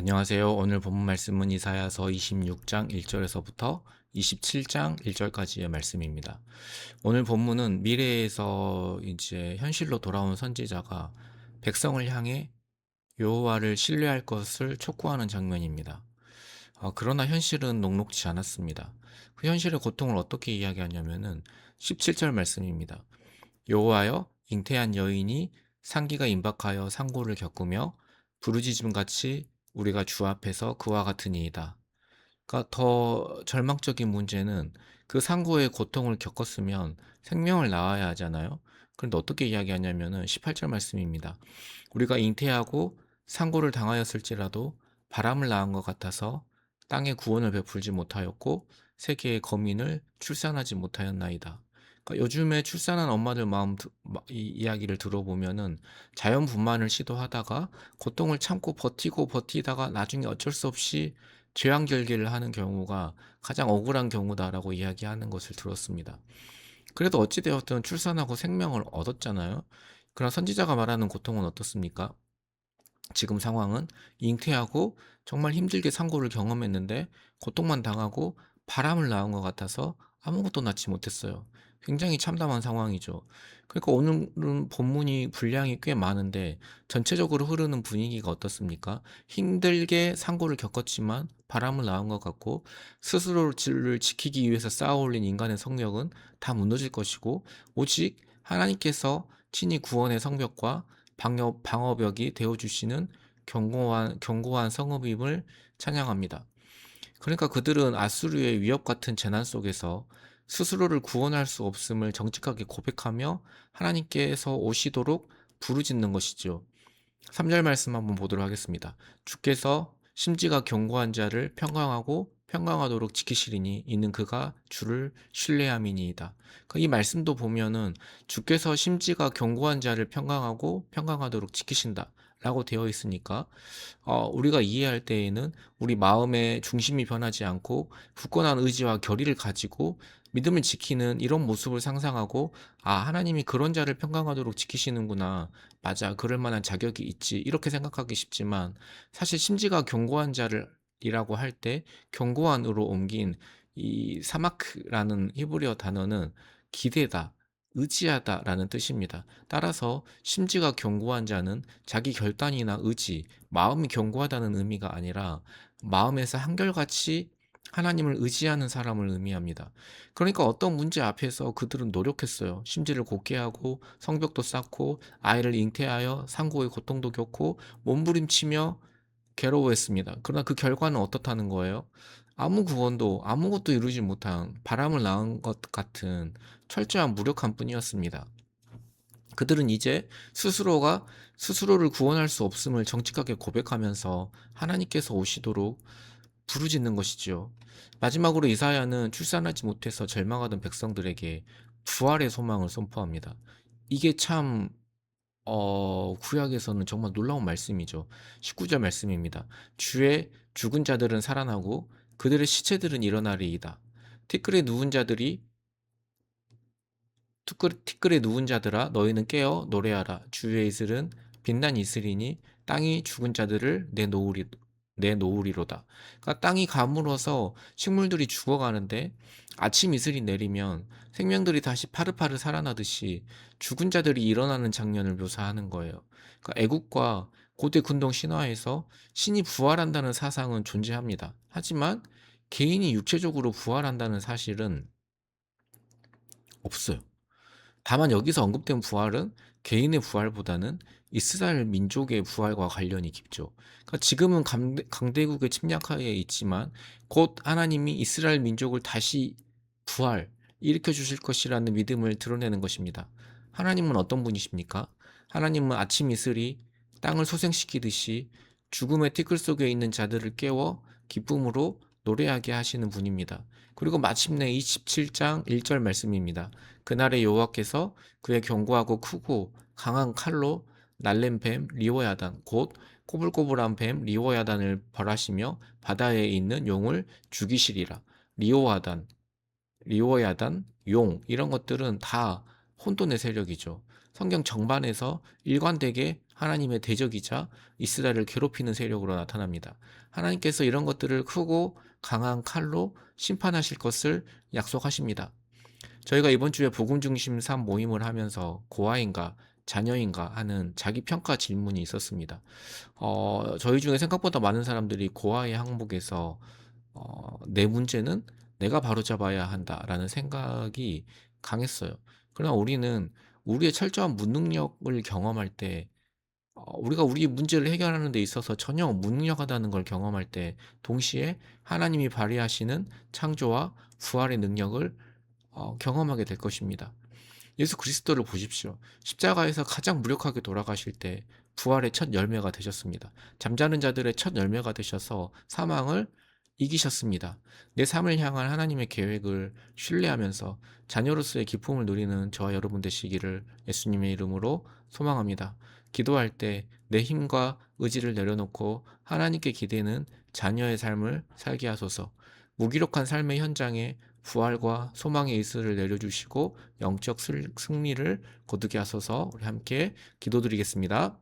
안녕하세요. 오늘 본문 말씀은 이사야서 26장 1절에서부터 27장 1절까지의 말씀입니다. 오늘 본문은 미래에서 이제 현실로 돌아온 선지자가 백성을 향해 여호와를 신뢰할 것을 촉구하는 장면입니다. 그러나 현실은 녹록지 않았습니다. 그 현실의 고통을 어떻게 이야기하냐면은 17절 말씀입니다. 여호와여, 잉태한 여인이 상기가 임박하여 상고를 겪으며 부르짖음같이 우리가 주 앞에서 그와 같으니이다. 그러니까 더 절망적인 문제는 그 상고의 고통을 겪었으면 생명을 낳아야 하잖아요. 그런데 어떻게 이야기하냐면은 18절 말씀입니다. 우리가 잉태하고 상고를 당하였을지라도 바람을 낳은 것 같아서 땅에 구원을 베풀지 못하였고 세계의 거민을 출산하지 못하였나이다. 그러니까 요즘에 출산한 엄마들 이야기를 들어보면은 자연분만을 시도하다가 고통을 참고 버티고 버티다가 나중에 어쩔 수 없이 죄왕결계를 하는 경우가 가장 억울한 경우다라고 이야기하는 것을 들었습니다. 그래도 어찌되었든 출산하고 생명을 얻었잖아요. 그러나 선지자가 말하는 고통은 어떻습니까? 지금 상황은 잉태하고 정말 힘들게 상고를 경험했는데 고통만 당하고 바람을 낳은 것 같아서 아무것도 낳지 못했어요. 굉장히 참담한 상황이죠. 그러니까 오늘은 본문이 분량이 꽤 많은데 전체적으로 흐르는 분위기가 어떻습니까? 힘들게 상고를 겪었지만 바람을 낳은 것 같고 스스로를 지키기 위해서 쌓아올린 인간의 성력은 다 무너질 것이고 오직 하나님께서 친히 구원의 성벽과 방어벽이 되어주시는 견고한 성읍임을 찬양합니다. 그러니까 그들은 아수르의 위협 같은 재난 속에서 스스로를 구원할 수 없음을 정직하게 고백하며 하나님께서 오시도록 부르짖는 것이죠. 3절 말씀 한번 보도록 하겠습니다. 주께서 심지가 견고한 자를 평강하고 평강하도록 지키시리니 이는 그가 주를 신뢰함이니이다. 그러니까 이 말씀도 보면은 주께서 심지가 견고한 자를 평강하고 평강하도록 지키신다. 라고 되어 있으니까 우리가 이해할 때에는 우리 마음의 중심이 변하지 않고 굳건한 의지와 결의를 가지고 믿음을 지키는 이런 모습을 상상하고 하나님이 그런 자를 평강하도록 지키시는구나. 맞아. 그럴 만한 자격이 있지. 이렇게 생각하기 쉽지만 사실 심지가 견고한 자를 이라고 할 때 견고한으로 옮긴 이 사마크라는 히브리어 단어는 기대다, 의지하다라는 뜻입니다. 따라서 심지가 견고한 자는 자기 결단이나 의지, 마음이 견고하다는 의미가 아니라 마음에서 한결같이 하나님을 의지하는 사람을 의미합니다. 그러니까 어떤 문제 앞에서 그들은 노력했어요. 심지를 굳게 하고 성벽도 쌓고 아이를 잉태하여 상고의 고통도 겪고 몸부림치며 괴로워했습니다. 그러나 그 결과는 어떻다는 거예요? 아무 구원도 아무것도 이루지 못한 바람을 낳은 것 같은 철저한 무력함 뿐이었습니다. 그들은 이제 스스로가 스스로를 구원할 수 없음을 정직하게 고백하면서 하나님께서 오시도록 부르짖는 것이지요. 마지막으로 이사야는 출산하지 못해서 절망하던 백성들에게 부활의 소망을 선포합니다. 이게 참 구약에서는 정말 놀라운 말씀이죠. 19절 말씀입니다. 주의 죽은 자들은 살아나고 그들의 시체들은 일어나리이다. 티끌에 누운 자들이 티끌에 누운 자들아 너희는 깨어 노래하라. 주의 이슬은 빛난 이슬이니 땅이 죽은 자들을 내놓으리로다. 그러니까 땅이 가물어서 식물들이 죽어가는데 아침 이슬이 내리면 생명들이 다시 파르파르 살아나듯이 죽은 자들이 일어나는 장면을 묘사하는 거예요. 그러니까 애국과 고대 근동 신화에서 신이 부활한다는 사상은 존재합니다. 하지만 개인이 육체적으로 부활한다는 사실은 없어요. 다만 여기서 언급된 부활은 개인의 부활보다는 이스라엘 민족의 부활과 관련이 깊죠. 그러니까 지금은 강대국의 침략하에 있지만 곧 하나님이 이스라엘 민족을 다시 일으켜 주실 것이라는 믿음을 드러내는 것입니다. 하나님은 어떤 분이십니까? 하나님은 아침 이슬이 땅을 소생시키듯이 죽음의 티끌 속에 있는 자들을 깨워 기쁨으로 노래하게 하시는 분입니다. 그리고 마침내 27장 1절 말씀입니다. 그날에 여호와께서 그의 견고하고 크고 강한 칼로 날랜 뱀 리워야단 곧 꼬불꼬불한 뱀 리워야단을 벌하시며 바다에 있는 용을 죽이시리라. 리워야단, 용 이런 것들은 다 혼돈의 세력이죠. 성경 정반에서 일관되게 하나님의 대적이자 이스라엘을 괴롭히는 세력으로 나타납니다. 하나님께서 이런 것들을 크고 강한 칼로 심판하실 것을 약속하십니다. 저희가 이번 주에 복음 중심 3 모임을 하면서 고아인가 자녀인가 하는 자기 평가 질문이 있었습니다. 저희 중에 생각보다 많은 사람들이 고아의 항목에서 내 문제는 내가 바로잡아야 한다라는 생각이 강했어요. 그러나 우리는 우리의 철저한 무능력을 경험할 때, 우리가 우리 문제를 해결하는 데 있어서 전혀 무능력하다는 걸 경험할 때 동시에 하나님이 발휘하시는 창조와 부활의 능력을 경험하게 될 것입니다. 예수 그리스도를 보십시오. 십자가에서 가장 무력하게 돌아가실 때 부활의 첫 열매가 되셨습니다. 잠자는 자들의 첫 열매가 되셔서 사망을 이기셨습니다. 내 삶을 향한 하나님의 계획을 신뢰하면서 자녀로서의 기쁨을 누리는 저와 여러분 되시기를 예수님의 이름으로 소망합니다. 기도할 때 내 힘과 의지를 내려놓고 하나님께 기대는 자녀의 삶을 살게 하소서. 무기력한 삶의 현장에 부활과 소망의 이슬을 내려주시고 영적 승리를 거두게 하소서. 우리 함께 기도드리겠습니다.